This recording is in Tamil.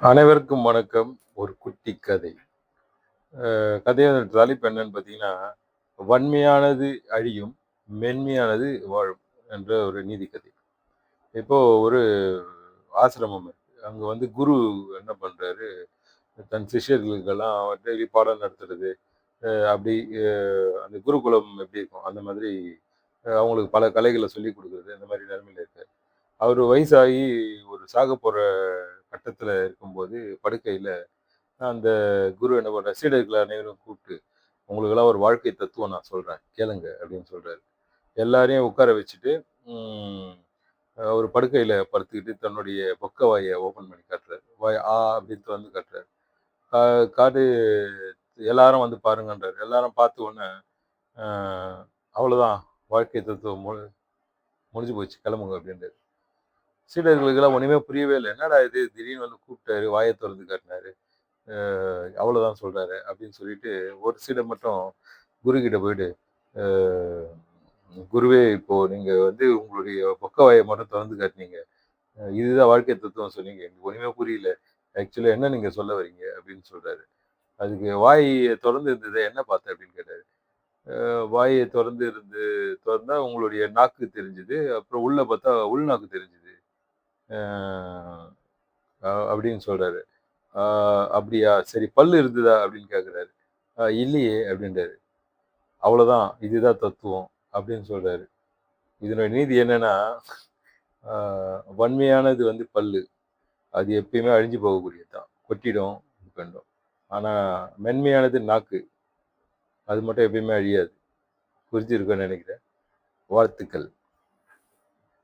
அனைவருக்கும் வணக்கம். ஒரு குட்டி கதை. கதையோட தலைப்பு என்னன்னு பார்த்தீங்கன்னா, "வன்மையானது அழியும், மென்மையானது வாழும்" என்ற ஒரு நீதி கதை. இப்போ ஒரு ஆசிரமம் இருக்கு. அங்க வந்து குரு என்ன பண்றாரு, தன் சிஷ்யர்களுக்கெல்லாம் டெய்லி பாடம் நடத்துறது. அப்படி அ அந்த குருகுலம் எப்படி இருக்கும், அந்த மாதிரி அவங்களுக்கு பல கலைகள சொல்லிக் குடுக்குறது, அந்த மாரி நிலைமையில இருக்காரு. அவரு வயசாகி ஒரு சாகப்போற கட்டத்துல இருக்கும்போது, படுக்கையில அந்த குரு என்ன பண்றாரு, சீடர்கள் அனைவரும் கூப்பிட்டு, "உங்களுக்கெல்லாம் ஒரு வாழ்க்கை தத்துவம் நான் சொல்றேன். கேளுங்க" அப்படின்னு சொல்றாரு. எல்லாரையும் உட்கார வச்சுட்டு, ம் ஒரு படுக்கையில படுத்துக்கிட்டு தன்னுடைய பொக்க வாய ஓப்பன் பண்ணி காட்டுறாரு. வாய அப்படின்னு தொறந்து காட்டுறாரு. கா காட்டி எல்லாரும் வந்து பாருங்கன்றாரு. எல்லாரும் பார்த்த உடனே, அ "அவ்வளோதான் வாழ்க்கை தத்துவம் முடிஞ்சு போச்சு. கிளம்புங்க" அப்படின்றாரு. சீடர்களுக்கெல்லாம் ஒண்ணுமே புரியவே இல்ல. "என்னடா இது திடீர்னு வந்து கூப்பிட்டாரு, வாய தொறந்து காட்டினாரு. அவ்வளோதான் சொல்றாரு" அப்படின்னு சொல்லிட்டு ஒரு சீடர் மட்டும் குருகிட்ட போயிட்டு, "அ குருவே இப்போ நீங்க வந்து உங்களுடைய பொக்க வாய மட்டும் தொறந்து காட்டுனீங்க. இதுதான் வாழ்க்கை தத்துவம் சொன்னீங்க. எனக்கு ஒண்ணுமே புரியல. ஆக்சுவலா என்ன நீங்க சொல்ல வர்றீங்க?" அப்படின்னு சொல்றாரு. அதுக்கு "வாய் தொறந்து இருந்ததே என்ன பார்த்த?" அப்படின்னு கேட்டாரு. வாய தொறந்தா உங்களுடைய நாக்கு தெரிஞ்சது. அப்புறம் உள்ள பார்த்தா உள்நாக்கு தெரிஞ்சது. அ அப்படின்னு சொல்றாரு. "ஆ அப்படியா? சரி பல்லு இருந்ததா?" அப்படின்னு கேட்கிறாரு. இல்லையே" அப்படின்றாரு. "அவ்வளோதான். இதுதான் தத்துவம்" அப்படின்னு சொல்றாரு. இதனுடைய நீதி என்னன்னா, ஆ வன்மையானது வந்து பல்லு. அது எப்பயுமே அழிஞ்சு போகக்கூடியது தான். கொட்டிடும், இது பண்ணிடும். ஆனா மென்மையானது நாக்கு. அது மட்டும் எப்பயுமே அழியாது. புரிஞ்சிருக்கும்னு நெனைக்கிறேன். வாழ்த்துக்கள்.